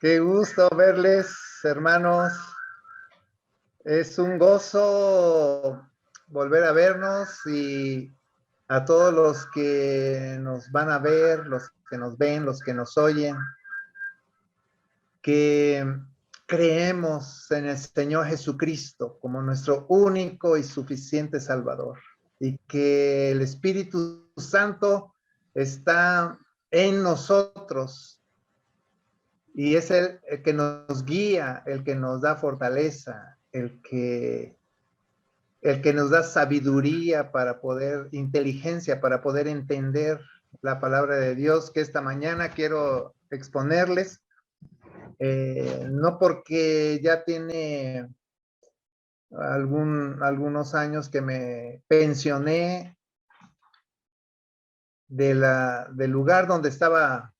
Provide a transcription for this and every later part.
Qué gusto verles, hermanos. Es un gozo volver a vernos y a todos los que nos van a ver, los que nos ven, los que nos oyen, que creemos en el Señor Jesucristo como nuestro único y suficiente Salvador y que el Espíritu Santo está en nosotros. Y es el que nos guía, el que nos da fortaleza, el que nos da sabiduría para poder, inteligencia para poder entender la palabra de Dios que esta mañana quiero exponerles. No porque ya tiene algunos años que me pensioné del lugar donde estaba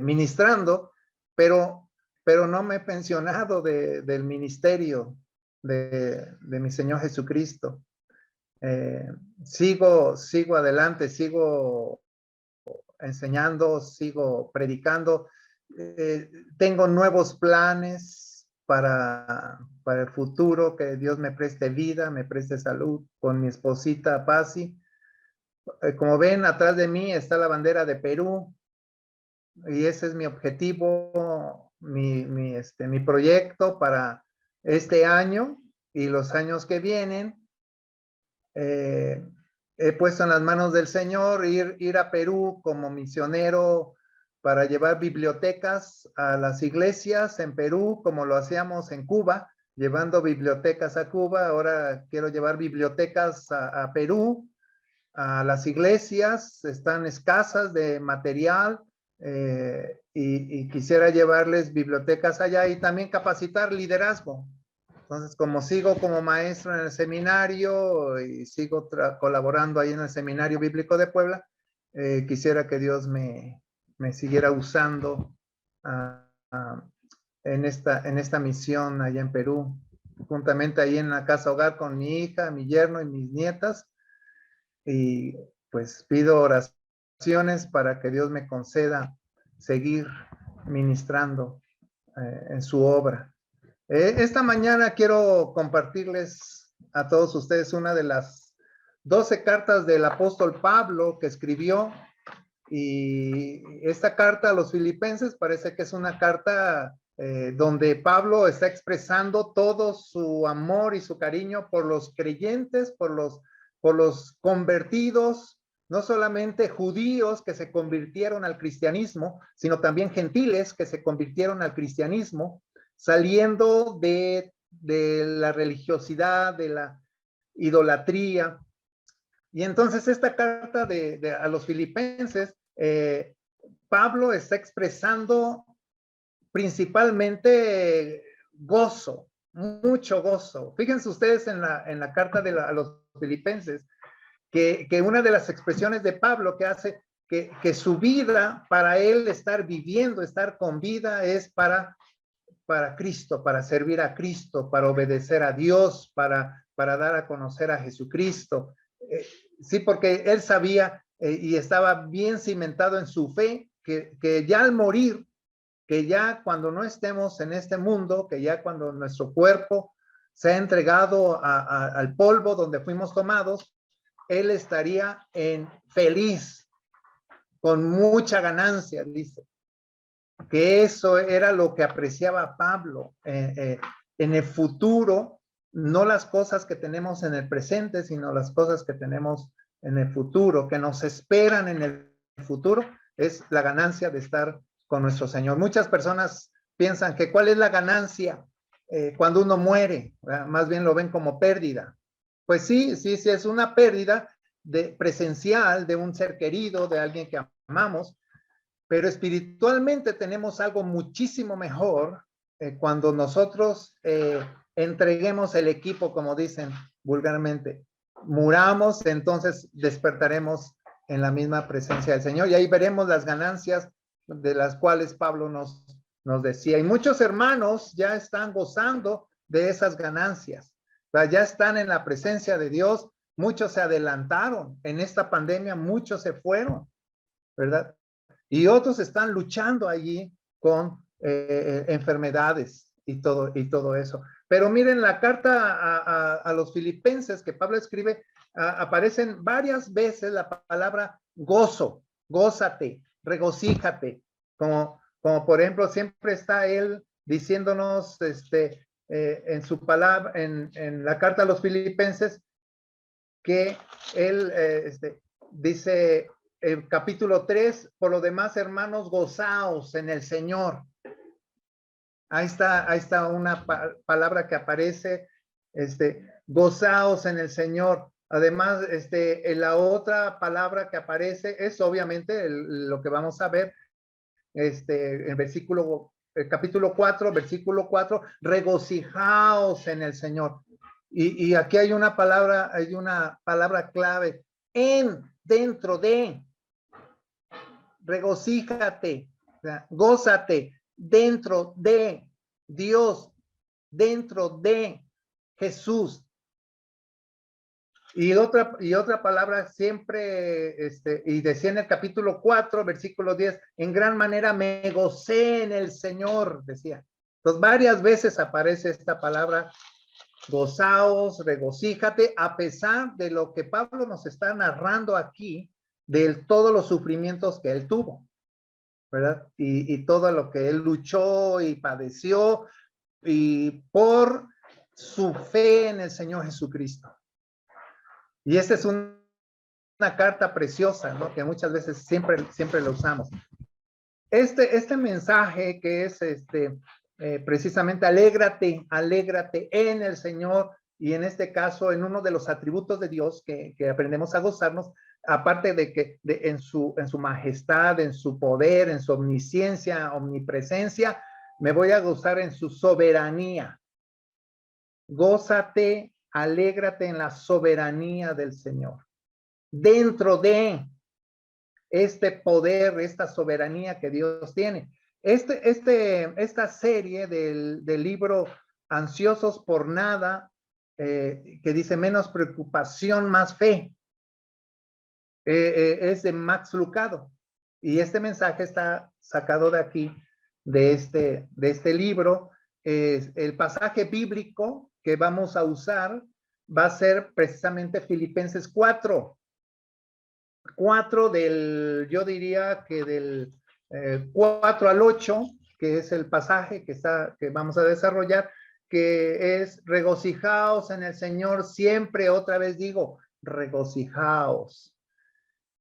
ministrando, pero no me he pensionado del ministerio de mi Señor Jesucristo. Sigo adelante, sigo enseñando, sigo predicando. Tengo nuevos planes para el futuro, que Dios me preste vida, me preste salud con mi esposita Pasi. Como ven, atrás de mí está la bandera de Perú y ese es mi objetivo, mi proyecto para este año y los años que vienen. He puesto en las manos del Señor ir a Perú como misionero para llevar bibliotecas a las iglesias en Perú, como lo hacíamos en Cuba, llevando bibliotecas a Cuba. Ahora quiero llevar bibliotecas a Perú, a las iglesias. Están escasas de material y quisiera llevarles bibliotecas allá y también capacitar liderazgo. Entonces, como sigo como maestro en el seminario y sigo colaborando ahí en el Seminario Bíblico de Puebla, quisiera que Dios me siguiera usando en esta misión allá en Perú, juntamente ahí en la casa hogar con mi hija, mi yerno y mis nietas. Y pues pido oraciones para que Dios me conceda seguir ministrando en su obra. Esta mañana quiero compartirles a todos ustedes una de las 12 cartas del apóstol Pablo que escribió. Y esta carta a los filipenses parece que es una carta donde Pablo está expresando todo su amor y su cariño por los creyentes, por los convertidos, no solamente judíos que se convirtieron al cristianismo, sino también gentiles que se convirtieron al cristianismo, saliendo de la religiosidad, de la idolatría. Y entonces esta carta a los filipenses, Pablo está expresando principalmente gozo, mucho gozo. Fíjense ustedes en la carta a los filipenses, que una de las expresiones de Pablo que hace que su vida, para él estar viviendo, estar con vida, es para Cristo, para servir a Cristo, para obedecer a Dios, para dar a conocer a Jesucristo. Sí, porque él sabía y estaba bien cimentado en su fe, que ya al morir, que ya cuando no estemos en este mundo, que ya cuando nuestro cuerpo se ha entregado al polvo donde fuimos tomados, él estaría feliz, con mucha ganancia, dice. Que eso era lo que apreciaba Pablo. En el futuro, no las cosas que tenemos en el presente, sino las cosas que tenemos en el futuro, que nos esperan en el futuro, es la ganancia de estar con nuestro Señor. Muchas personas piensan que cuál es la ganancia cuando uno muere, ¿verdad? Más bien lo ven como pérdida. Pues sí, es una pérdida presencial de un ser querido, de alguien que amamos, pero espiritualmente tenemos algo muchísimo mejor cuando nosotros entreguemos el equipo, como dicen vulgarmente, muramos, entonces despertaremos en la misma presencia del Señor y ahí veremos las ganancias de las cuales Pablo nos decía. Y muchos hermanos ya están gozando de esas ganancias, o sea, ya están en la presencia de Dios. Muchos se adelantaron en esta pandemia, muchos se fueron, ¿verdad? Y otros están luchando allí con enfermedades y todo eso. Pero miren, la carta a los filipenses que Pablo escribe, aparecen varias veces la palabra gozo, gózate, regocíjate, como por ejemplo siempre está él diciéndonos en su palabra, en la carta a los filipenses, que él dice en capítulo 3, por lo demás, hermanos, gozaos en el Señor. Ahí está una palabra que aparece, gozaos en el Señor. Además, en la otra palabra que aparece es obviamente lo que vamos a ver, en el capítulo 4, versículo 4, regocijaos en el Señor. Y aquí hay una palabra clave, dentro de, regocíjate, o sea, gózate, dentro de Dios, dentro de Jesús. Y otra palabra siempre, y decía en el capítulo 4, versículo 10, en gran manera me gocé en el Señor, decía. Entonces, varias veces aparece esta palabra, gozaos, regocíjate, a pesar de lo que Pablo nos está narrando aquí, de todos los sufrimientos que él tuvo, ¿verdad? Y todo lo que él luchó y padeció, y por su fe en el Señor Jesucristo. Y esta es una carta preciosa, ¿no? Que muchas veces siempre lo usamos. Este mensaje que es precisamente alégrate en el Señor, y en este caso en uno de los atributos de Dios que aprendemos a gozarnos, aparte de que en su majestad, en su poder, en su omnisciencia, omnipresencia, me voy a gozar en su soberanía. Gózate, alégrate en la soberanía del Señor. Dentro de este poder, esta soberanía que Dios tiene. Esta serie del libro Ansiosos por Nada, que dice menos preocupación, más fe, es de Max Lucado. Y este mensaje está sacado de aquí, de este libro. El pasaje bíblico que vamos a usar va a ser precisamente Filipenses 4 yo diría que del 4 al 8, que es el pasaje que vamos a desarrollar, que es regocijaos en el Señor siempre, otra vez digo, regocijaos.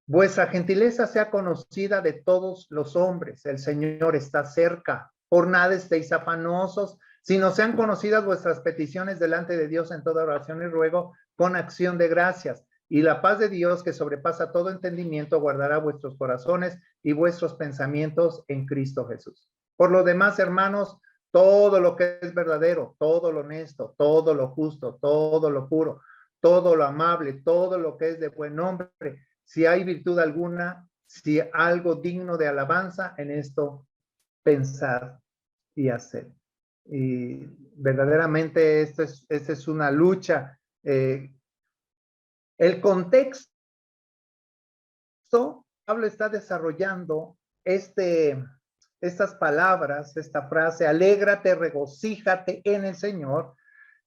Vuestra gentileza sea conocida de todos los hombres, el Señor está cerca, por nada estéis afanosos, sino sean conocidas vuestras peticiones delante de Dios en toda oración y ruego con acción de gracias. Y la paz de Dios, que sobrepasa todo entendimiento, guardará vuestros corazones y vuestros pensamientos en Cristo Jesús. Por lo demás, hermanos, todo lo que es verdadero, todo lo honesto, todo lo justo, todo lo puro, todo lo amable, todo lo que es de buen nombre, si hay virtud alguna, si algo digno de alabanza, en esto pensar y hacer. Y verdaderamente esta es una lucha. El contexto, Pablo está desarrollando estas palabras, esta frase, alégrate, regocíjate en el Señor.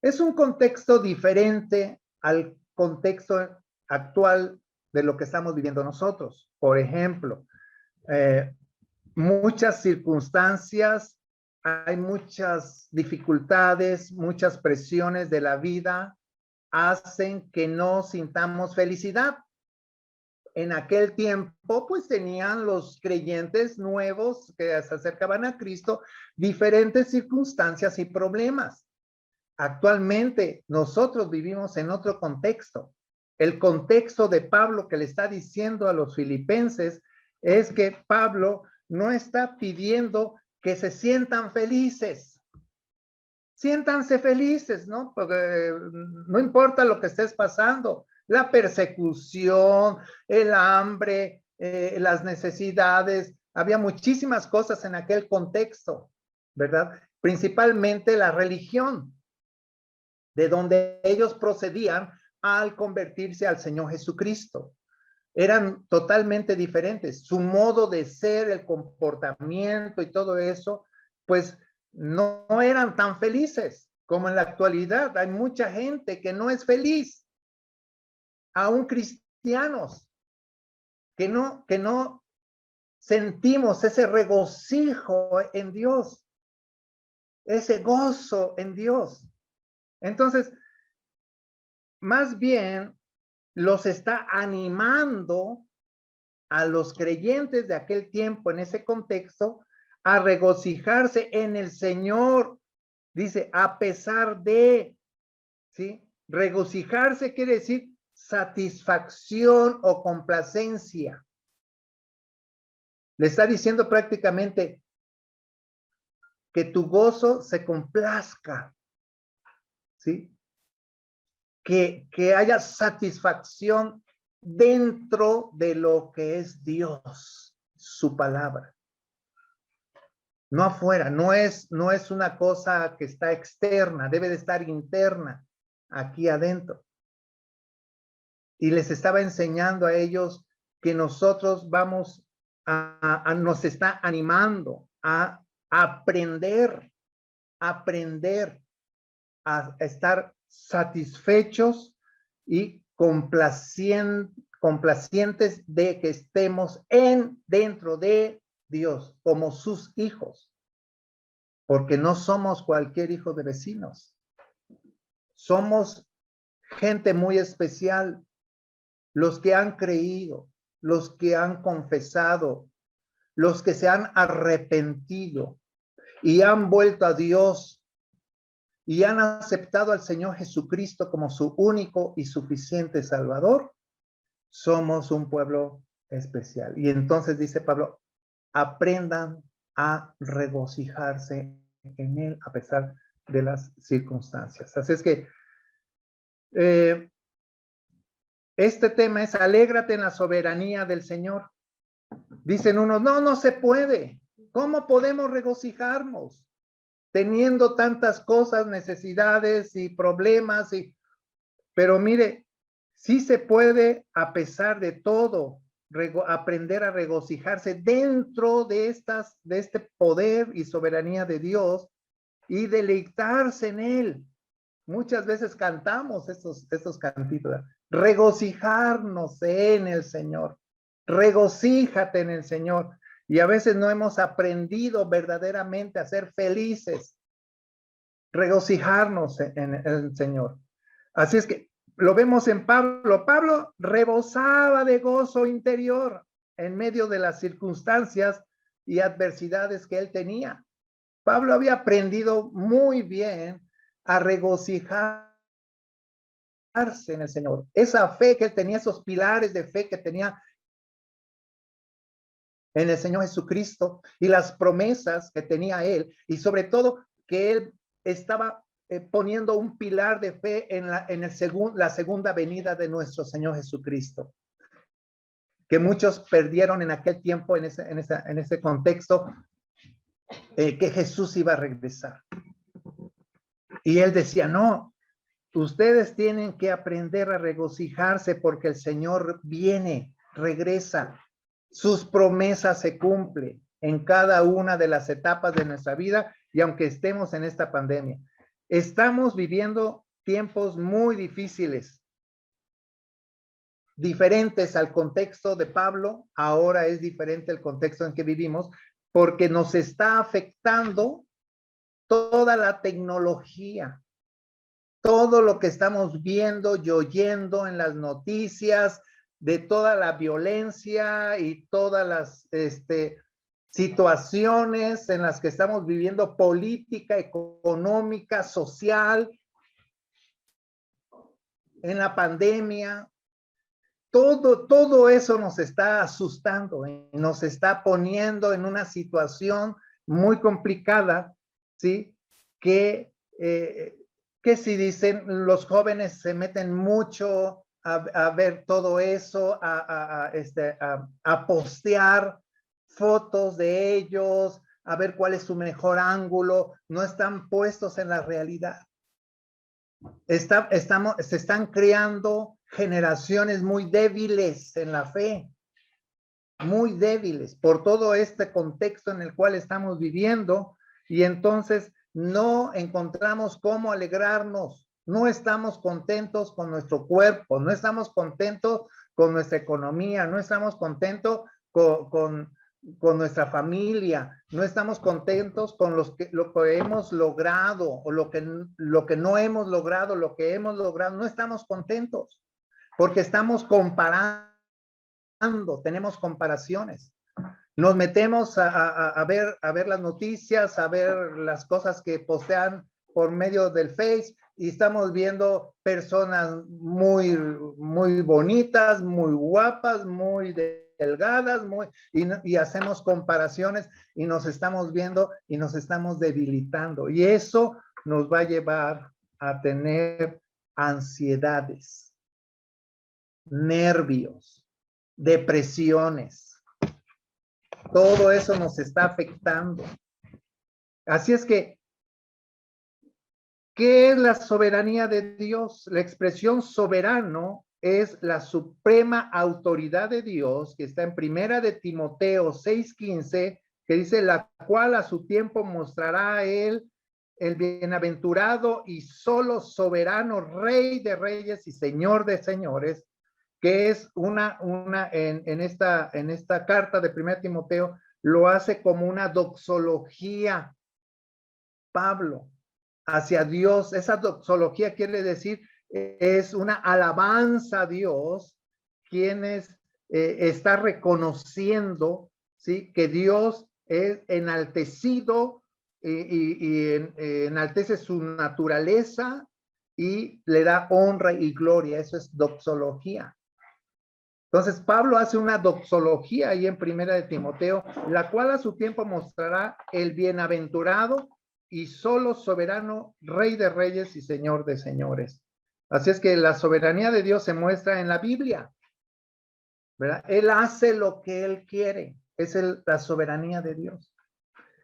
Es un contexto diferente al contexto actual de lo que estamos viviendo nosotros. Por ejemplo, muchas circunstancias, hay muchas dificultades, muchas presiones de la vida hacen que no sintamos felicidad. En aquel tiempo, pues tenían los creyentes nuevos que se acercaban a Cristo diferentes circunstancias y problemas. Actualmente nosotros vivimos en otro contexto. El contexto de Pablo que le está diciendo a los filipenses es que Pablo no está pidiendo que se sientan felices. Siéntanse felices, ¿no? Porque no importa lo que estés pasando, la persecución, el hambre, las necesidades, había muchísimas cosas en aquel contexto, ¿verdad? Principalmente la religión, de donde ellos procedían al convertirse al Señor Jesucristo. Eran totalmente diferentes. Su modo de ser, el comportamiento y todo eso pues no eran tan felices como en la actualidad. Hay mucha gente que no es feliz, aún cristianos, que no sentimos ese regocijo en Dios, ese gozo en Dios. Entonces, más bien los está animando a los creyentes de aquel tiempo, en ese contexto, a regocijarse en el Señor. Dice, a pesar de, ¿sí? Regocijarse quiere decir satisfacción o complacencia. Le está diciendo prácticamente que tu gozo se complazca, ¿sí? Que haya satisfacción dentro de lo que es Dios, su palabra. No afuera, no es una cosa que está externa, debe de estar interna, aquí adentro. Y les estaba enseñando a ellos que nosotros vamos nos está animando a aprender a estar satisfechos y complacientes de que estemos dentro de Dios, como sus hijos, porque no somos cualquier hijo de vecinos. Somos gente muy especial, los que han creído, los que han confesado, los que se han arrepentido y han vuelto a Dios y han aceptado al Señor Jesucristo como su único y suficiente Salvador. Somos un pueblo especial. Y entonces dice Pablo, aprendan a regocijarse en Él a pesar de las circunstancias. Así es que este tema es alégrate en la soberanía del Señor. Dicen unos, no se puede. ¿Cómo podemos regocijarnos teniendo tantas cosas, necesidades y problemas? Pero mire, sí se puede, a pesar de todo, aprender a regocijarse dentro de este poder y soberanía de Dios y deleitarse en Él. Muchas veces cantamos estos cantitos, regocijarnos en el Señor, regocíjate en el Señor. Y a veces no hemos aprendido verdaderamente a ser felices, regocijarnos en el Señor. Así es que lo vemos en Pablo. Pablo rebosaba de gozo interior en medio de las circunstancias y adversidades que él tenía. Pablo había aprendido muy bien a regocijarse en el Señor. Esa fe que él tenía, esos pilares de fe que tenía en el Señor Jesucristo y las promesas que tenía él, y sobre todo que él estaba poniendo un pilar de fe en la segunda venida de nuestro Señor Jesucristo, que muchos perdieron en aquel tiempo, en ese contexto, que Jesús iba a regresar. Y él decía, no, ustedes tienen que aprender a regocijarse porque el Señor viene, regresa. Sus promesas se cumplen en cada una de las etapas de nuestra vida y aunque estemos en esta pandemia. Estamos viviendo tiempos muy difíciles, diferentes al contexto de Pablo. Ahora es diferente el contexto en que vivimos porque nos está afectando toda la tecnología, todo lo que estamos viendo y oyendo en las noticias, de toda la violencia y todas las situaciones en las que estamos viviendo, política, económica, social, en la pandemia. Todo eso nos está asustando, nos está poniendo en una situación muy complicada, ¿sí? Que si dicen, los jóvenes se meten mucho a ver todo eso, a postear fotos de ellos, a ver cuál es su mejor ángulo, no están puestos en la realidad. Se están creando generaciones muy débiles en la fe, muy débiles por todo este contexto en el cual estamos viviendo y entonces no encontramos cómo alegrarnos, no estamos contentos con nuestro cuerpo, no estamos contentos con nuestra economía, no estamos contentos con nuestra familia, no estamos contentos con lo que hemos logrado o lo que no hemos logrado, lo que hemos logrado, no estamos contentos porque estamos comparando, tenemos comparaciones. Nos metemos a ver las noticias, a ver las cosas que postean por medio del Face y estamos viendo personas muy, muy bonitas, muy guapas, muy delgadas, y hacemos comparaciones y nos estamos viendo y nos estamos debilitando. Y eso nos va a llevar a tener ansiedades, nervios, depresiones. Todo eso nos está afectando. Así es que, ¿qué es la soberanía de Dios? La expresión soberano es la suprema autoridad de Dios, que está en Primera de Timoteo 6:15, que dice, la cual a su tiempo mostrará a él el bienaventurado y solo soberano, Rey de reyes y Señor de señores, que es en esta carta de 1 Timoteo, lo hace como una doxología, Pablo, hacia Dios. Esa doxología quiere decir, es una alabanza a Dios, quienes está reconociendo, ¿sí?, que Dios es enaltecido y enaltece su naturaleza y le da honra y gloria. Eso es doxología. Entonces, Pablo hace una doxología ahí en Primera de Timoteo, la cual a su tiempo mostrará el bienaventurado y solo soberano, Rey de reyes y Señor de señores. Así es que la soberanía de Dios se muestra en la Biblia, ¿verdad? Él hace lo que Él quiere. Es la soberanía de Dios.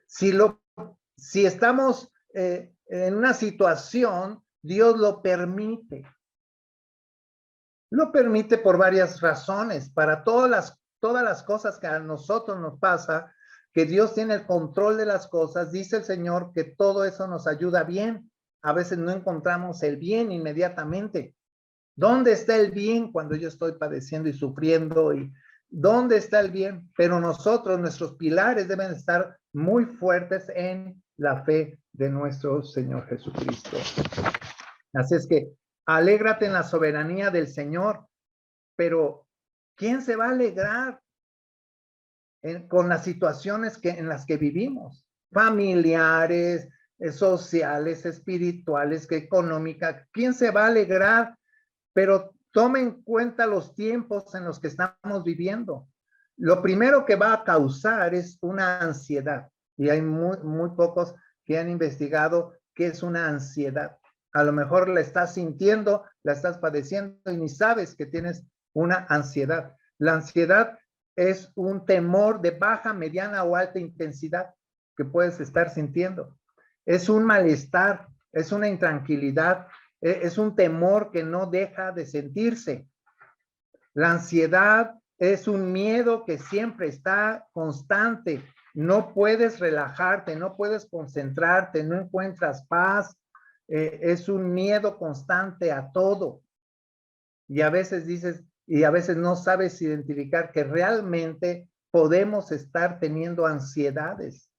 Si estamos en una situación, Dios lo permite. Lo permite por varias razones. Para todas las cosas que a nosotros nos pasa, que Dios tiene el control de las cosas, dice el Señor que todo eso nos ayuda bien. A veces no encontramos el bien inmediatamente. ¿Dónde está el bien cuando yo estoy padeciendo y sufriendo? ¿Dónde está el bien? Pero nuestros pilares deben estar muy fuertes en la fe de nuestro Señor Jesucristo. Así es que alégrate en la soberanía del Señor, pero ¿quién se va a alegrar con las situaciones en las que vivimos? Familiares, sociales, espirituales, económicas. ¿Quién se va a alegrar? Pero tome en cuenta los tiempos en los que estamos viviendo. Lo primero que va a causar es una ansiedad. Y hay muy pocos que han investigado qué es una ansiedad. A lo mejor la estás sintiendo, la estás padeciendo y ni sabes que tienes una ansiedad. La ansiedad es un temor de baja, mediana o alta intensidad que puedes estar sintiendo. Es un malestar, es una intranquilidad, es un temor que no deja de sentirse. La ansiedad es un miedo que siempre está constante. No puedes relajarte, no puedes concentrarte, no encuentras paz. Es un miedo constante a todo. Y a veces no sabes identificar que realmente podemos estar teniendo ansiedades.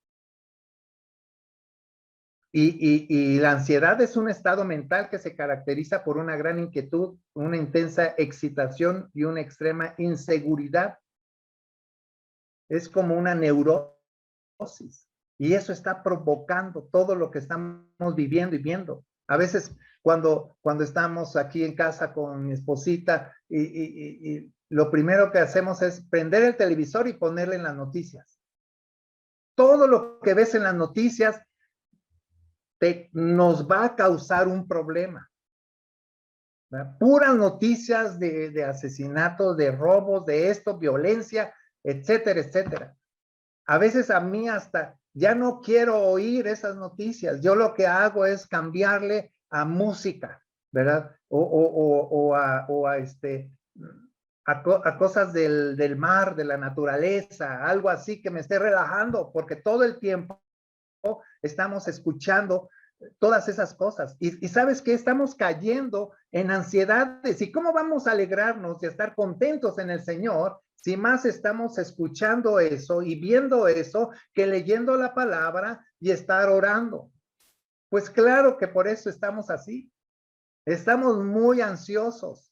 Y la ansiedad es un estado mental que se caracteriza por una gran inquietud, una intensa excitación y una extrema inseguridad. Es como una neurosis. Y eso está provocando todo lo que estamos viviendo y viendo. A veces cuando estamos aquí en casa con mi esposita y lo primero que hacemos es prender el televisor y ponerle en las noticias. Todo lo que ves en las noticias nos va a causar un problema. ¿Verdad? Puras noticias de asesinatos, de robos, de esto, violencia, etcétera, etcétera. A veces a mí hasta ya no quiero oír esas noticias. Yo lo que hago es cambiarle a música, ¿verdad? A cosas del mar, de la naturaleza, algo así que me esté relajando, porque todo el tiempo estamos escuchando todas esas cosas. Y ¿sabes qué? Estamos cayendo en ansiedades. ¿Y cómo vamos a alegrarnos y a estar contentos en el Señor si más estamos escuchando eso y viendo eso que leyendo la palabra y estar orando? Pues claro que por eso estamos así. Estamos muy ansiosos,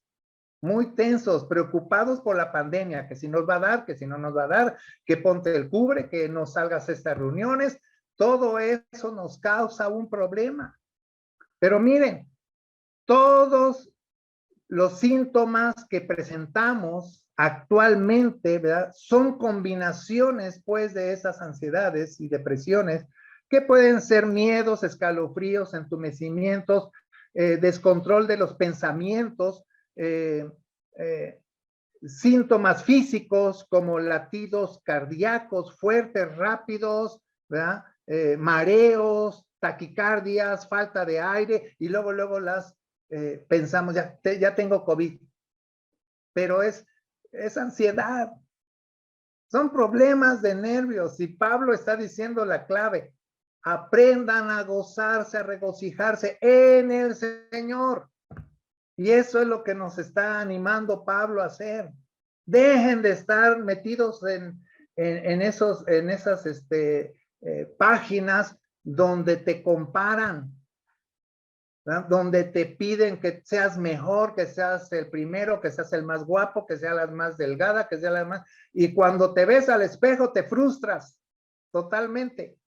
muy tensos, preocupados por la pandemia, que si nos va a dar, que si no nos va a dar, que ponte el cubre, que no salgas a estas reuniones. Todo eso nos causa un problema. Pero miren, todos los síntomas que presentamos actualmente, ¿verdad? Son combinaciones, pues, de esas ansiedades y depresiones que pueden ser miedos, escalofríos, entumecimientos, descontrol de los pensamientos, síntomas físicos como latidos cardíacos fuertes, rápidos, ¿verdad? Mareos, taquicardias, falta de aire, y luego las pensamos, ya tengo COVID, pero es ansiedad, son problemas de nervios, y Pablo está diciendo la clave: aprendan a gozarse, a regocijarse en el Señor. Y eso es lo que nos está animando Pablo a hacer. Dejen de estar metidos en esas páginas donde te comparan, ¿verdad? Donde te piden que seas mejor, que seas el primero, que seas el más guapo, que seas la más delgada, que seas la más... Y cuando te ves al espejo te frustras totalmente,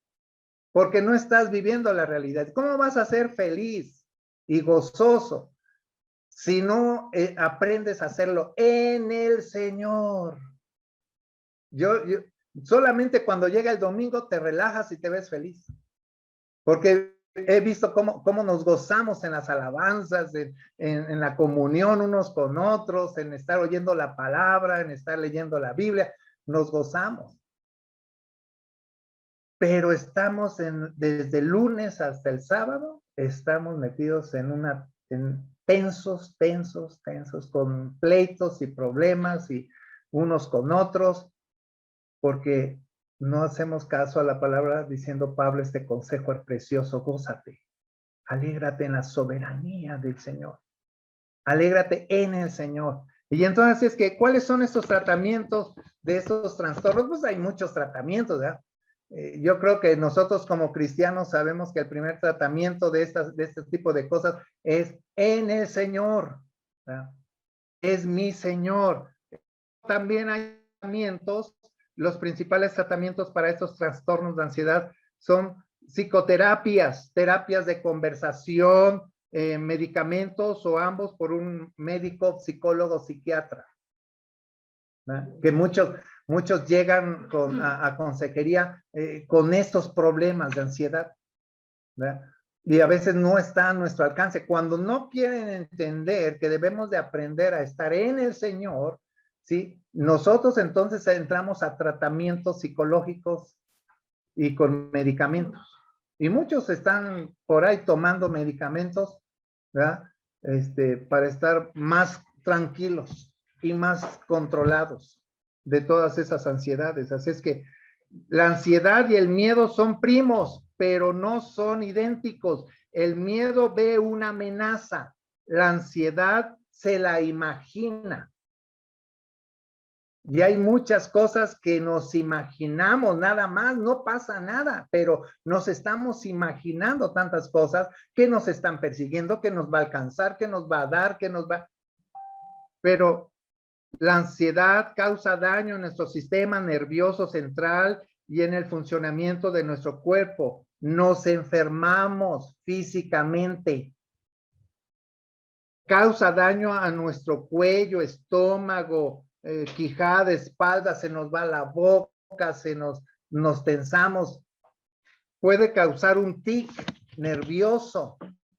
porque no estás viviendo la realidad. ¿Cómo vas a ser feliz y gozoso si no aprendes a hacerlo en el Señor? Yo solamente cuando llega el domingo te relajas y te ves feliz, porque he visto cómo nos gozamos en las alabanzas, en la comunión unos con otros, en estar oyendo la palabra, en estar leyendo la Biblia, nos gozamos. Pero estamos desde el lunes hasta el sábado, estamos metidos en tensos, con pleitos y problemas y unos con otros, porque no hacemos caso a la palabra, diciendo Pablo este consejo precioso: gózate, alégrate en la soberanía del Señor, alégrate en el Señor. Y entonces es que, ¿cuáles son estos tratamientos de estos trastornos? Pues hay muchos tratamientos, ¿verdad? Yo creo que nosotros como cristianos sabemos que el primer tratamiento de este tipo de cosas es en el Señor, ¿verdad? Es mi Señor. También hay tratamientos, los principales tratamientos para estos trastornos de ansiedad son psicoterapias, terapias de conversación, medicamentos o ambos por un médico, psicólogo, psiquiatra, ¿verdad? Que muchos llegan a consejería con estos problemas de ansiedad, ¿verdad? Y a veces no está a nuestro alcance. Cuando no quieren entender que debemos de aprender a estar en el Señor, ¿sí? Nosotros entonces entramos a tratamientos psicológicos y con medicamentos. Y muchos están por ahí tomando medicamentos, ¿verdad? Para estar más tranquilos y más controlados de todas esas ansiedades. Así es que la ansiedad y el miedo son primos, pero no son idénticos. El miedo ve una amenaza, la ansiedad se la imagina. Y hay muchas cosas que nos imaginamos, nada más, no pasa nada, pero nos estamos imaginando tantas cosas que nos están persiguiendo, que nos va a alcanzar, que nos va a dar, que nos va... Pero la ansiedad causa daño en nuestro sistema nervioso central y en el funcionamiento de nuestro cuerpo. Nos enfermamos físicamente. Causa daño a nuestro cuello, estómago, quijada, espalda, se nos va la boca, nos tensamos. Puede causar un tic nervioso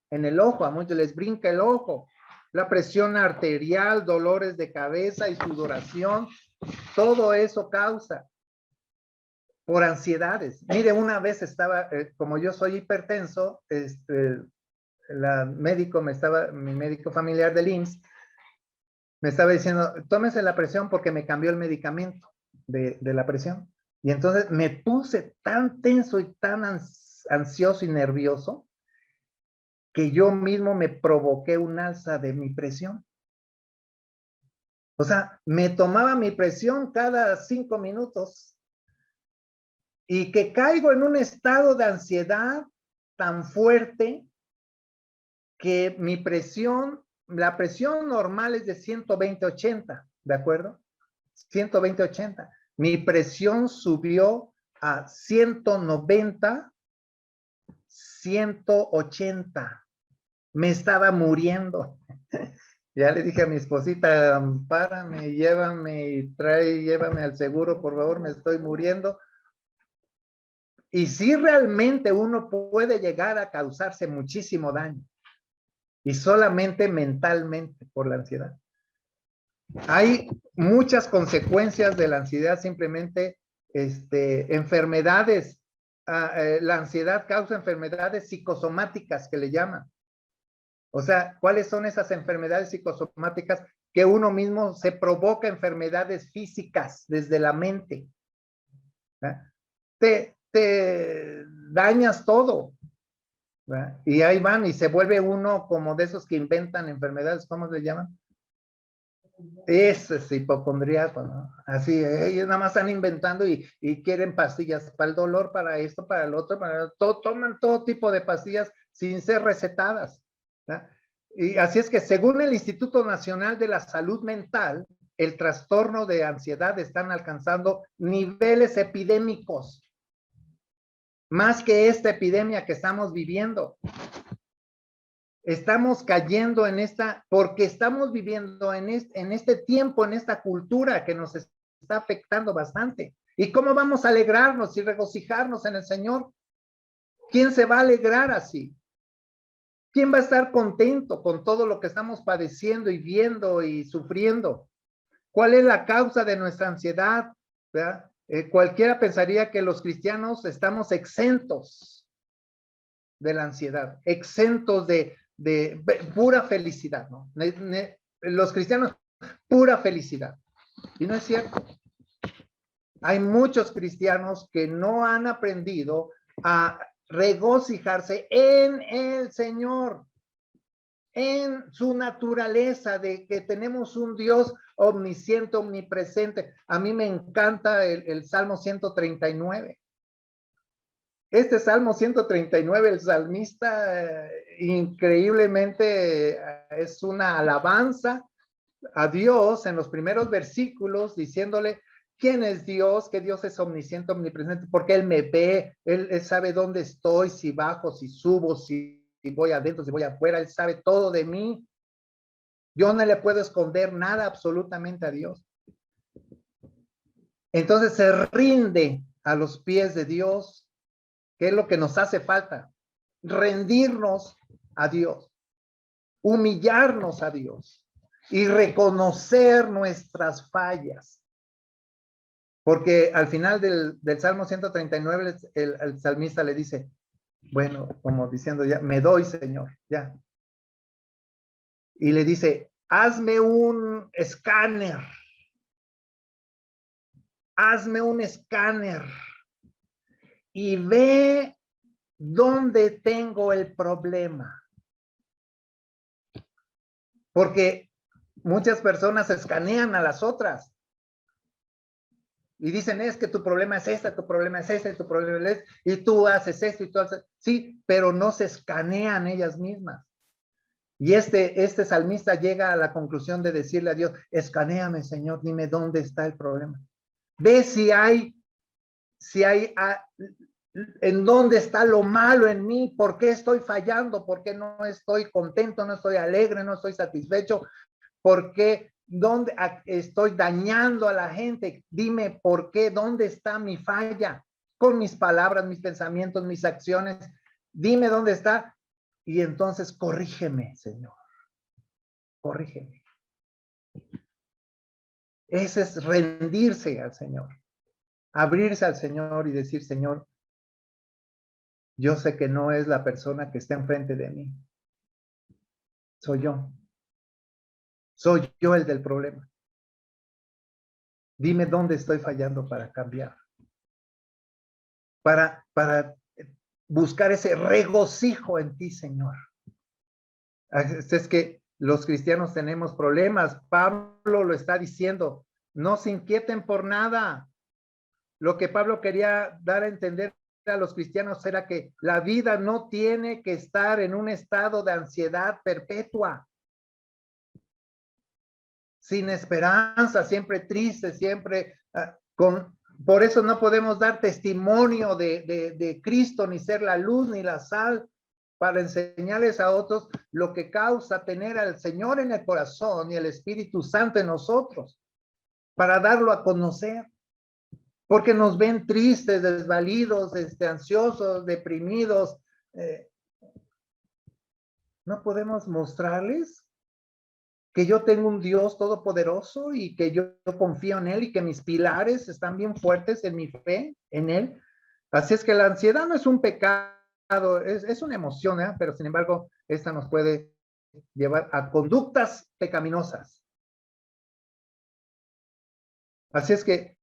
en el ojo, a muchos les brinca el ojo. La presión arterial, dolores de cabeza y sudoración, todo eso causa por ansiedades. Mire, una vez estaba, como yo soy hipertenso, mi médico familiar del IMSS, me estaba diciendo: tómese la presión, porque me cambió el medicamento de la presión. Y entonces me puse tan tenso y tan ansioso y nervioso que yo mismo me provoqué un alza de mi presión. O sea, me tomaba mi presión cada 5 minutos y que caigo en un estado de ansiedad tan fuerte que mi presión, la presión normal es de 120/80, ¿de acuerdo? 120/80. Mi presión subió a 190/180. Me estaba muriendo. Ya le dije a mi esposita, párame, llévame y llévame al seguro, por favor, me estoy muriendo. Y sí, realmente uno puede llegar a causarse muchísimo daño. Y solamente mentalmente por la ansiedad. Hay muchas consecuencias de la ansiedad, simplemente enfermedades. La ansiedad causa enfermedades psicosomáticas que le llaman. O sea, ¿cuáles son esas enfermedades psicosomáticas? Que uno mismo se provoca enfermedades físicas desde la mente. Te dañas todo. ¿verdad? Y ahí van y se vuelve uno como de esos que inventan enfermedades, ¿cómo se llaman? Ese es hipocondríaco, ¿no? Así, ellos nada más están inventando y quieren pastillas para el dolor, para esto, para el otro, toman todo tipo de pastillas sin ser recetadas. ¿verdad? Y así es que según el Instituto Nacional de la Salud Mental, el trastorno de ansiedad están alcanzando niveles epidémicos, más que esta epidemia que estamos viviendo. Estamos cayendo en esta, porque estamos viviendo en este tiempo, en esta cultura que nos está afectando bastante. ¿Y cómo vamos a alegrarnos y regocijarnos en el Señor? ¿Quién se va a alegrar así? ¿Quién va a estar contento con todo lo que estamos padeciendo y viendo y sufriendo? ¿Cuál es la causa de nuestra ansiedad? Cualquiera pensaría que los cristianos estamos exentos de la ansiedad, exentos de pura felicidad, ¿no? Los cristianos, pura felicidad. Y no es cierto. Hay muchos cristianos que no han aprendido a regocijarse en el Señor, en su naturaleza de que tenemos un Dios omnisciente, omnipresente. A mí me encanta el Salmo 139. Este Salmo 139, el salmista increíblemente es una alabanza a Dios en los primeros versículos, diciéndole quién es Dios, que Dios es omnisciente, omnipresente, porque Él me ve, Él sabe dónde estoy, si bajo, si subo, si voy adentro, si voy afuera, Él sabe todo de mí. Yo no le puedo esconder nada absolutamente a Dios. Entonces se rinde a los pies de Dios. ¿Qué es lo que nos hace falta? Rendirnos a Dios, humillarnos a Dios y reconocer nuestras fallas. Porque al final del Salmo 139, el salmista le dice, bueno, como diciendo ya, me doy, Señor, ya. Y le dice, hazme un escáner. Hazme un escáner. Y ve dónde tengo el problema. Porque muchas personas escanean a las otras. Y dicen, es que tu problema es este, tu problema es este, tu problema es este, y tú haces esto y tú haces. Sí, pero no se escanean ellas mismas. Y este salmista llega a la conclusión de decirle a Dios, escanéame, Señor, dime dónde está el problema. Ve si hay, en dónde está lo malo en mí, por qué estoy fallando, por qué no estoy contento, no estoy alegre, no estoy satisfecho, por qué, dónde estoy dañando a la gente. Dime por qué, dónde está mi falla con mis palabras, mis pensamientos, mis acciones. Dime dónde está. Y entonces corrígeme, Señor. Corrígeme. Ese es rendirse al Señor. Abrirse al Señor y decir, Señor, yo sé que no es la persona que está enfrente de mí. Soy yo. Soy yo el del problema. Dime dónde estoy fallando para cambiar. Para buscar ese regocijo en ti, Señor. Es que los cristianos tenemos problemas. Pablo lo está diciendo. No se inquieten por nada. Lo que Pablo quería dar a entender a los cristianos era que la vida no tiene que estar en un estado de ansiedad perpetua, sin esperanza, siempre triste, siempre por eso no podemos dar testimonio de Cristo, ni ser la luz, ni la sal, para enseñarles a otros lo que causa tener al Señor en el corazón y el Espíritu Santo en nosotros, para darlo a conocer. Porque nos ven tristes, desvalidos, ansiosos, deprimidos. No podemos mostrarles que yo tengo un Dios todopoderoso y que yo confío en Él y que mis pilares están bien fuertes en mi fe en Él. Así es que la ansiedad no es un pecado, es una emoción, pero sin embargo, esta nos puede llevar a conductas pecaminosas. Así es que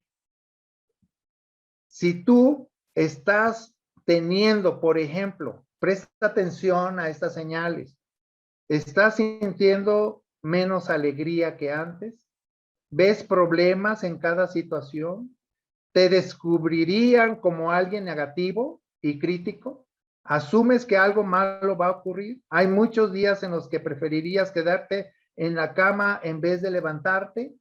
si tú estás teniendo, por ejemplo, presta atención a estas señales, estás sintiendo menos alegría que antes, ves problemas en cada situación, te descubrirían como alguien negativo y crítico, asumes que algo malo va a ocurrir, hay muchos días en los que preferirías quedarte en la cama en vez de levantarte,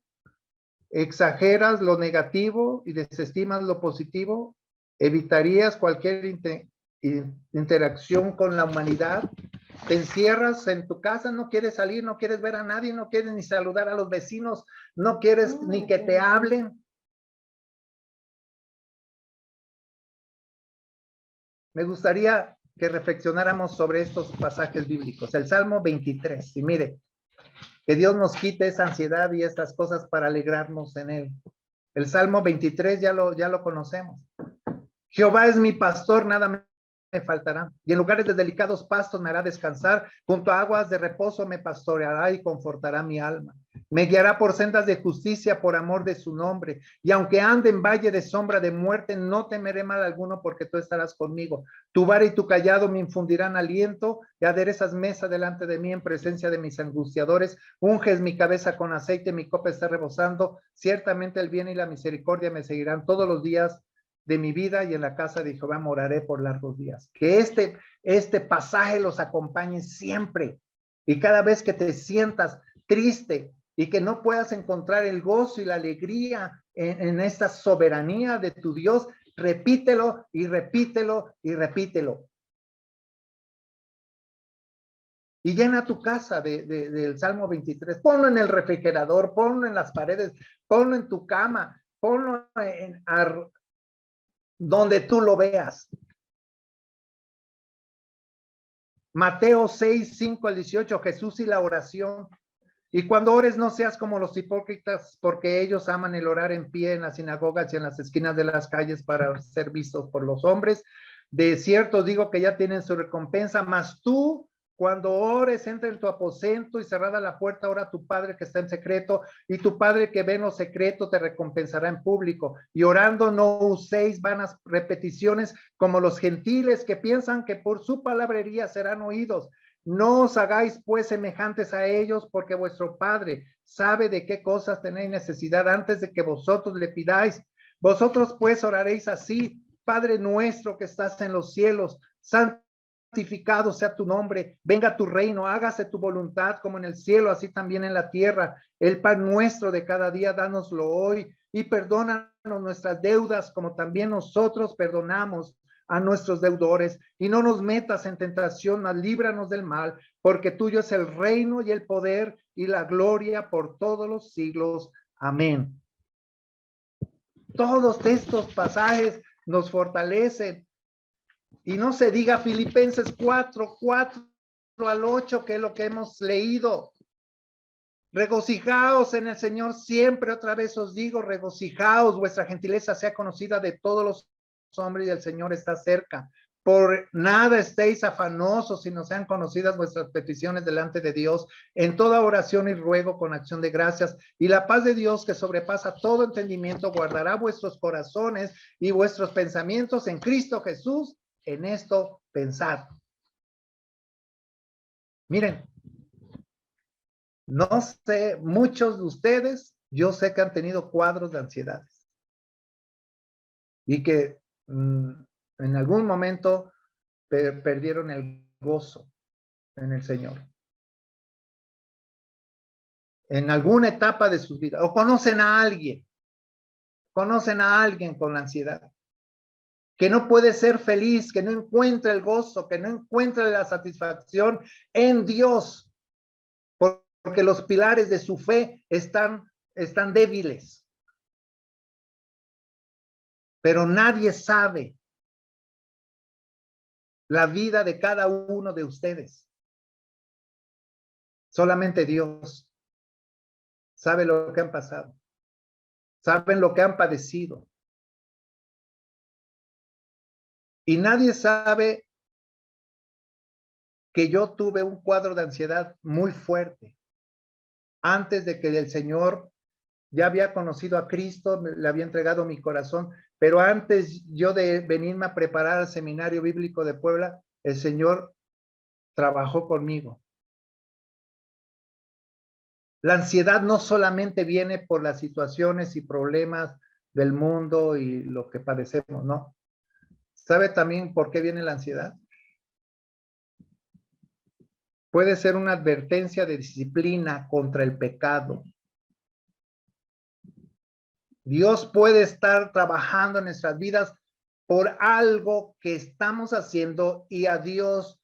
exageras lo negativo y desestimas lo positivo, evitarías cualquier interacción con la humanidad, te encierras en tu casa, no quieres salir, no quieres ver a nadie, no quieres ni saludar a los vecinos, no quieres ni que te hablen. Me gustaría que reflexionáramos sobre estos pasajes bíblicos. El Salmo 23, y mire, que Dios nos quite esa ansiedad y estas cosas para alegrarnos en Él. El Salmo 23 ya lo conocemos. Jehová es mi pastor, nada me faltará. Y en lugares de delicados pastos me hará descansar. Junto a aguas de reposo me pastoreará y confortará mi alma. Me guiará por sendas de justicia por amor de su nombre. Y aunque ande en valle de sombra de muerte, no temeré mal alguno porque tú estarás conmigo. Tu vara y tu callado me infundirán aliento y aderezas mesa delante de mí en presencia de mis angustiadores. Unges mi cabeza con aceite, mi copa está rebosando. Ciertamente el bien y la misericordia me seguirán todos los días de mi vida y en la casa de Jehová moraré por largos días. Que este pasaje los acompañe siempre. Y cada vez que te sientas triste y que no puedas encontrar el gozo y la alegría en esta soberanía de tu Dios, repítelo y repítelo y repítelo. Y llena tu casa del Salmo 23. Ponlo en el refrigerador, ponlo en las paredes, ponlo en tu cama, ponlo donde tú lo veas. Mateo 6, 5 al 18, Jesús y la oración. Y cuando ores no seas como los hipócritas, porque ellos aman el orar en pie en las sinagogas y en las esquinas de las calles para ser vistos por los hombres. De cierto digo que ya tienen su recompensa, mas tú, cuando ores, entra en tu aposento y cerrada la puerta, ora a tu Padre que está en secreto, y tu Padre que ve en lo secreto te recompensará en público. Y orando no uséis vanas repeticiones como los gentiles que piensan que por su palabrería serán oídos. No os hagáis pues semejantes a ellos, porque vuestro Padre sabe de qué cosas tenéis necesidad antes de que vosotros le pidáis. Vosotros pues oraréis así: Padre nuestro que estás en los cielos, santificado sea tu nombre, venga tu reino, hágase tu voluntad como en el cielo, así también en la tierra. El pan nuestro de cada día, dánoslo hoy, y perdónanos nuestras deudas como también nosotros perdonamos a nuestros deudores, y no nos metas en tentación, mas líbranos del mal, porque tuyo es el reino y el poder y la gloria por todos los siglos. Amén. Todos estos pasajes nos fortalecen. Y no se diga Filipenses 4 al 8, que es lo que hemos leído. Regocijaos en el Señor siempre, otra vez os digo, regocijaos, vuestra gentileza sea conocida de todos los hombres y el Señor está cerca. Por nada estéis afanosos, sino sean conocidas vuestras peticiones delante de Dios en toda oración y ruego con acción de gracias, y la paz de Dios que sobrepasa todo entendimiento guardará vuestros corazones y vuestros pensamientos en Cristo Jesús. en esto pensad. Miren, no sé, muchos de ustedes, yo sé que han tenido cuadros de ansiedad y que en algún momento perdieron el gozo en el Señor. En alguna etapa de sus vidas, o conocen a alguien con ansiedad, que no puede ser feliz, que no encuentra el gozo, que no encuentra la satisfacción en Dios, porque los pilares de su fe están débiles. Pero nadie sabe la vida de cada uno de ustedes. Solamente Dios sabe lo que han pasado, saben lo que han padecido. Y nadie sabe que yo tuve un cuadro de ansiedad muy fuerte antes de que el Señor, ya había conocido a Cristo, le había entregado mi corazón, pero antes yo de venirme a preparar al Seminario Bíblico de Puebla, el Señor trabajó conmigo. La ansiedad no solamente viene por las situaciones y problemas del mundo y lo que padecemos, no. ¿Sabe también por qué viene la ansiedad? Puede ser una advertencia de disciplina contra el pecado. Dios puede estar trabajando en nuestras vidas por algo que estamos haciendo y a Dios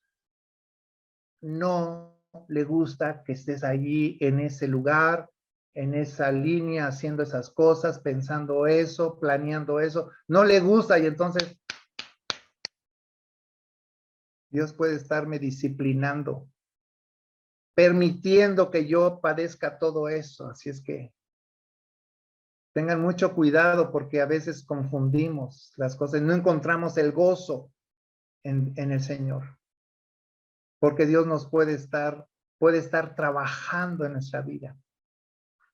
no le gusta que estés allí en ese lugar, en esa línea, haciendo esas cosas, pensando eso, planeando eso. No le gusta y entonces Dios puede estarme disciplinando, permitiendo que yo padezca todo eso. Así es que tengan mucho cuidado porque a veces confundimos las cosas, no encontramos el gozo en el Señor, porque Dios nos puede estar trabajando en nuestra vida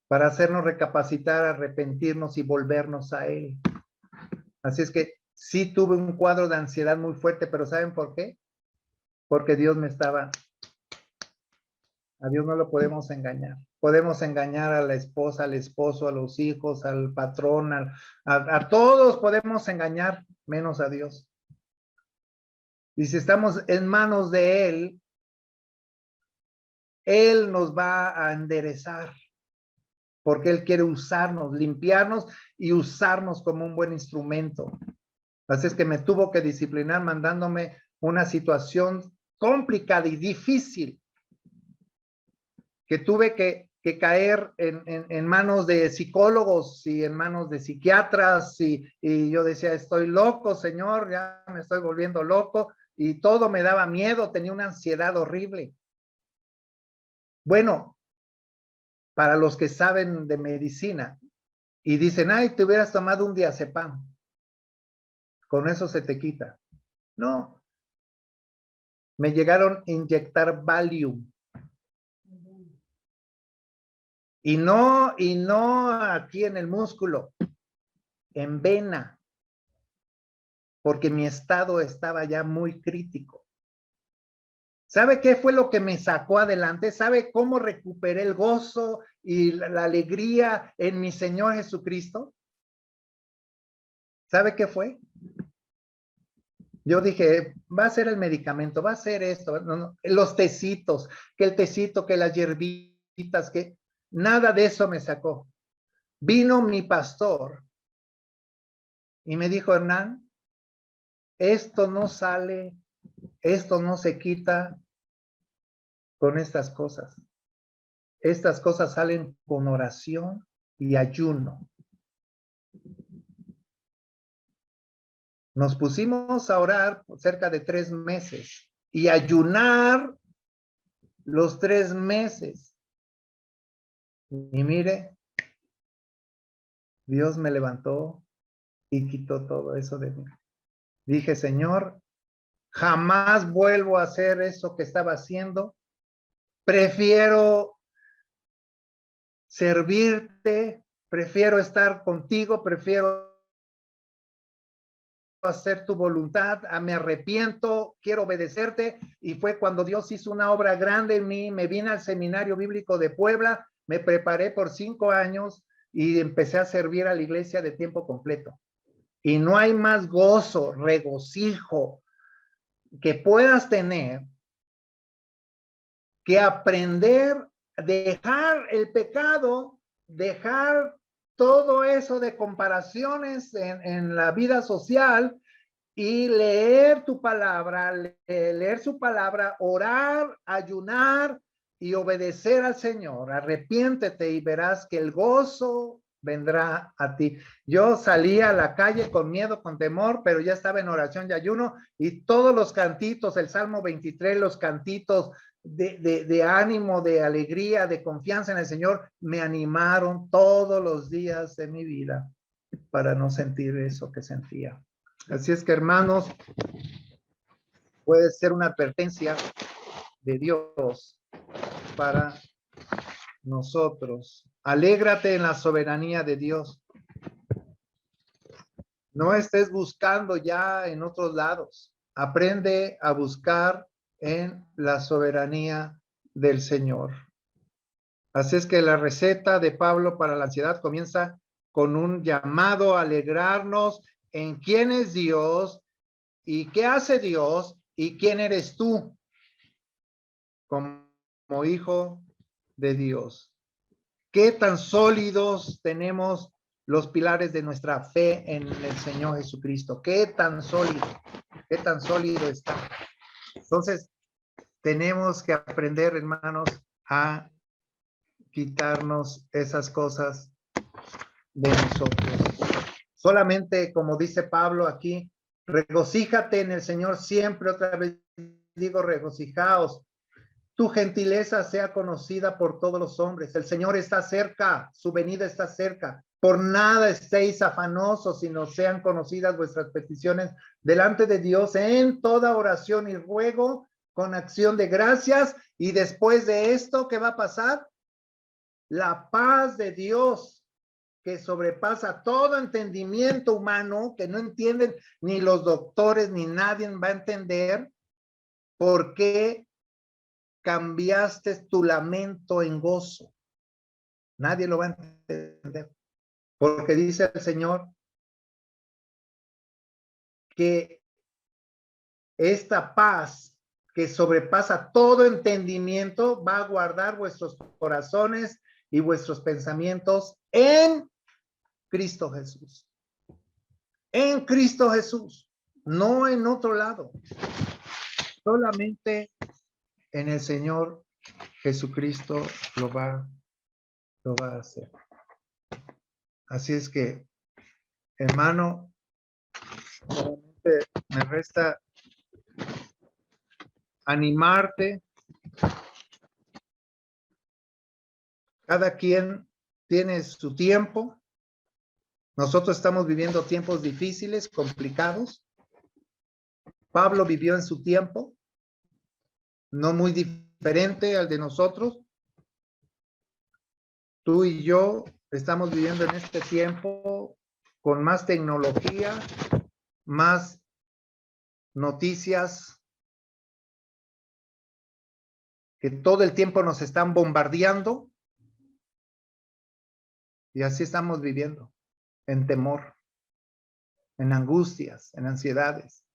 para hacernos recapacitar, arrepentirnos y volvernos a Él. Así es que sí tuve un cuadro de ansiedad muy fuerte, pero ¿saben por qué? Porque Dios me estaba... A Dios no lo podemos engañar. Podemos engañar a la esposa, al esposo, a los hijos, al patrón, a todos podemos engañar, menos a Dios. Y si estamos en manos de Él, Él nos va a enderezar, porque Él quiere usarnos, limpiarnos y usarnos como un buen instrumento. Así es que me tuvo que disciplinar mandándome una situación complicada y difícil, que tuve que caer en manos de psicólogos y en manos de psiquiatras y yo decía, estoy loco, Señor, ya me estoy volviendo loco y todo me daba miedo, tenía una ansiedad horrible. Bueno, para los que saben de medicina y dicen, ay, te hubieras tomado un diazepam, con eso se te quita. No, me llegaron a inyectar Valium. Y no aquí en el músculo, en vena, porque mi estado estaba ya muy crítico. ¿Sabe qué fue lo que me sacó adelante? ¿Sabe cómo recuperé el gozo y la alegría en mi Señor Jesucristo? ¿Sabe qué fue? Yo dije, va a ser el medicamento, va a ser esto, no, los tecitos, que el tecito, que las hierbitas, que nada de eso me sacó. Vino mi pastor y me dijo, Hernán, esto no sale, esto no se quita con estas cosas. Estas cosas salen con oración y ayuno. Nos pusimos a orar por cerca de 3 meses y ayunar los 3 meses. Y mire, Dios me levantó y quitó todo eso de mí. Dije, Señor, jamás vuelvo a hacer eso que estaba haciendo. Prefiero servirte, prefiero estar contigo, prefiero hacer tu voluntad, me arrepiento, quiero obedecerte. Y fue cuando Dios hizo una obra grande en mí. Me vine al Seminario Bíblico de Puebla, me preparé por 5 años y empecé a servir a la iglesia de tiempo completo. Y no hay más gozo, regocijo que puedas tener que aprender, dejar el pecado, dejar todo eso de comparaciones en la vida social y leer tu palabra, leer su palabra, orar, ayunar y obedecer al Señor. Arrepiéntete y verás que el gozo vendrá a ti. Yo salí a la calle con miedo, con temor, pero ya estaba en oración y ayuno, y todos los cantitos, el Salmo 23, los cantitos de ánimo, de alegría, de confianza en el Señor, me animaron todos los días de mi vida para no sentir eso que sentía. Así es que, hermanos, puede ser una advertencia de Dios para nosotros. Alégrate en la soberanía de Dios. No estés buscando ya en otros lados. Aprende a buscar en la soberanía del Señor. Así es que la receta de Pablo para la ansiedad comienza con un llamado a alegrarnos en quién es Dios y qué hace Dios y quién eres tú como hijo de Dios. ¿Qué tan sólidos tenemos los pilares de nuestra fe en el Señor Jesucristo? ¿Qué tan sólido está? Entonces, tenemos que aprender, hermanos, a quitarnos esas cosas de nosotros. Solamente, como dice Pablo aquí, regocíjate en el Señor siempre. Otra vez digo, regocijaos. Tu gentileza sea conocida por todos los hombres. El Señor está cerca, su venida está cerca. Por nada estéis afanosos, sino sean conocidas vuestras peticiones delante de Dios en toda oración y ruego con acción de gracias. Y después de esto, ¿qué va a pasar? La paz de Dios, que sobrepasa todo entendimiento humano, que no entienden ni los doctores ni nadie va a entender por qué cambiaste tu lamento en gozo. Nadie lo va a entender. Porque dice el Señor que esta paz que sobrepasa todo entendimiento va a guardar vuestros corazones y vuestros pensamientos en Cristo Jesús. En Cristo Jesús, no en otro lado. Solamente en el Señor Jesucristo lo va a hacer. Así es que, hermano, me resta animarte. Cada quien tiene su tiempo. Nosotros estamos viviendo tiempos difíciles, complicados. Pablo vivió en su tiempo, no muy diferente al de nosotros. Tú y yo estamos viviendo en este tiempo con más tecnología, más noticias, que todo el tiempo nos están bombardeando, y así estamos viviendo, en temor, en angustias, en ansiedades.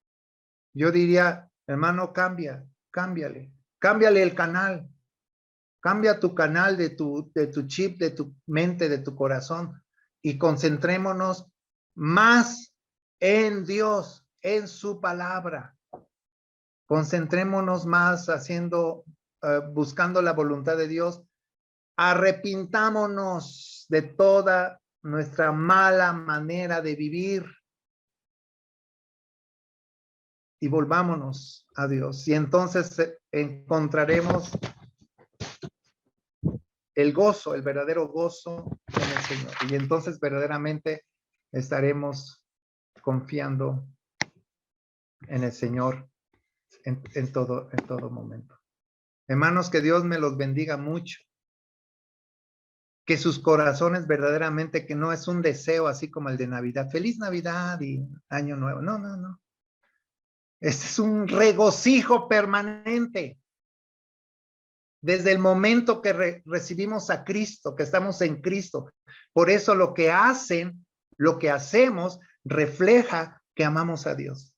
Yo diría, hermano, cámbiale el canal, cambia tu canal de tu chip, de tu mente, de tu corazón, y concentrémonos más en Dios, en su palabra. Concentrémonos más buscando la voluntad de Dios. Arrepintámonos de toda nuestra mala manera de vivir y volvámonos a Dios. Y entonces encontraremos el gozo, el verdadero gozo en el Señor. Y entonces verdaderamente estaremos confiando en el Señor en todo momento. Hermanos, que Dios me los bendiga mucho. que sus corazones verdaderamente, que no es un deseo así como el de Navidad, feliz Navidad y Año Nuevo, no, no, no. Este es un regocijo permanente. Desde el momento que recibimos a Cristo, que estamos en Cristo. Por eso lo que hacemos, refleja que amamos a Dios.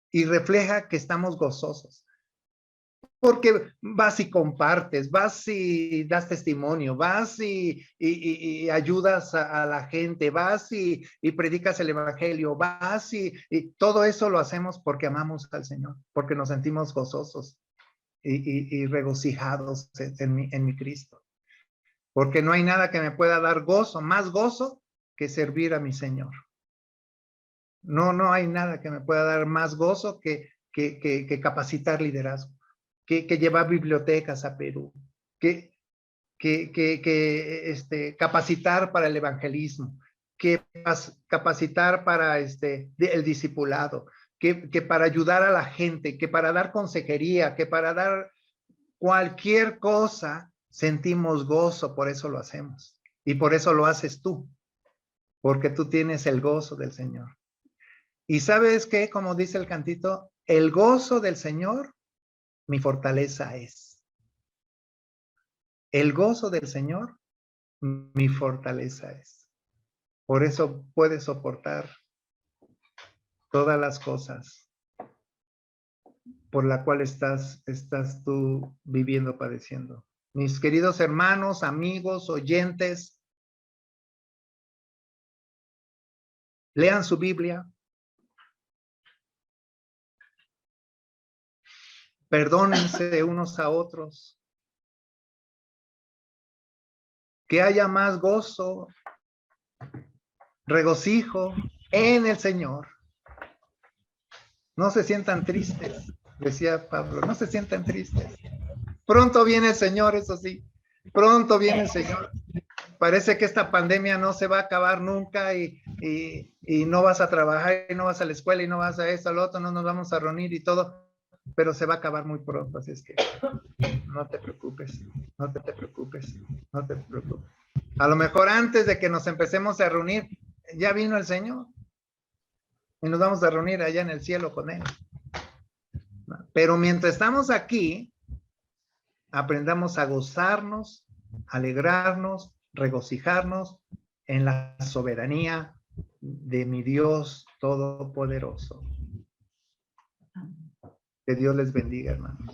Y refleja que estamos gozosos. Porque vas y compartes, vas y das testimonio, vas y ayudas a la gente, vas y predicas el evangelio, vas y todo eso lo hacemos porque amamos al Señor, porque nos sentimos gozosos y regocijados en mi Cristo. Porque no hay nada que me pueda dar gozo, más gozo que servir a mi Señor. No hay nada que me pueda dar más gozo que capacitar liderazgo, que llevar bibliotecas a Perú, que capacitar para el evangelismo, que capacitar para el discipulado, que para ayudar a la gente, que para dar consejería, que para dar cualquier cosa, sentimos gozo, por eso lo hacemos. Y por eso lo haces tú, porque tú tienes el gozo del Señor. Y ¿sabes qué? Como dice el cantito, el gozo del Señor, mi fortaleza es. El gozo del Señor, mi fortaleza es. Por eso puedes soportar todas las cosas por la cual estás tú viviendo, padeciendo. Mis queridos hermanos, amigos, oyentes, lean su Biblia. Perdónense unos a otros. Que haya más gozo, regocijo en el Señor. No se sientan tristes, decía Pablo, no se sientan tristes. Pronto viene el Señor, eso sí, pronto viene el Señor. Parece que esta pandemia no se va a acabar nunca y no vas a trabajar y no vas a la escuela y no vas a esto, al otro, no nos vamos a reunir y todo, pero se va a acabar muy pronto, así es que no te preocupes, no te preocupes, no te preocupes. A lo mejor antes de que nos empecemos a reunir, ya vino el Señor y nos vamos a reunir allá en el cielo con Él. Pero mientras estamos aquí, aprendamos a gozarnos, alegrarnos, regocijarnos en la soberanía de mi Dios Todopoderoso. Que Dios les bendiga, hermanos.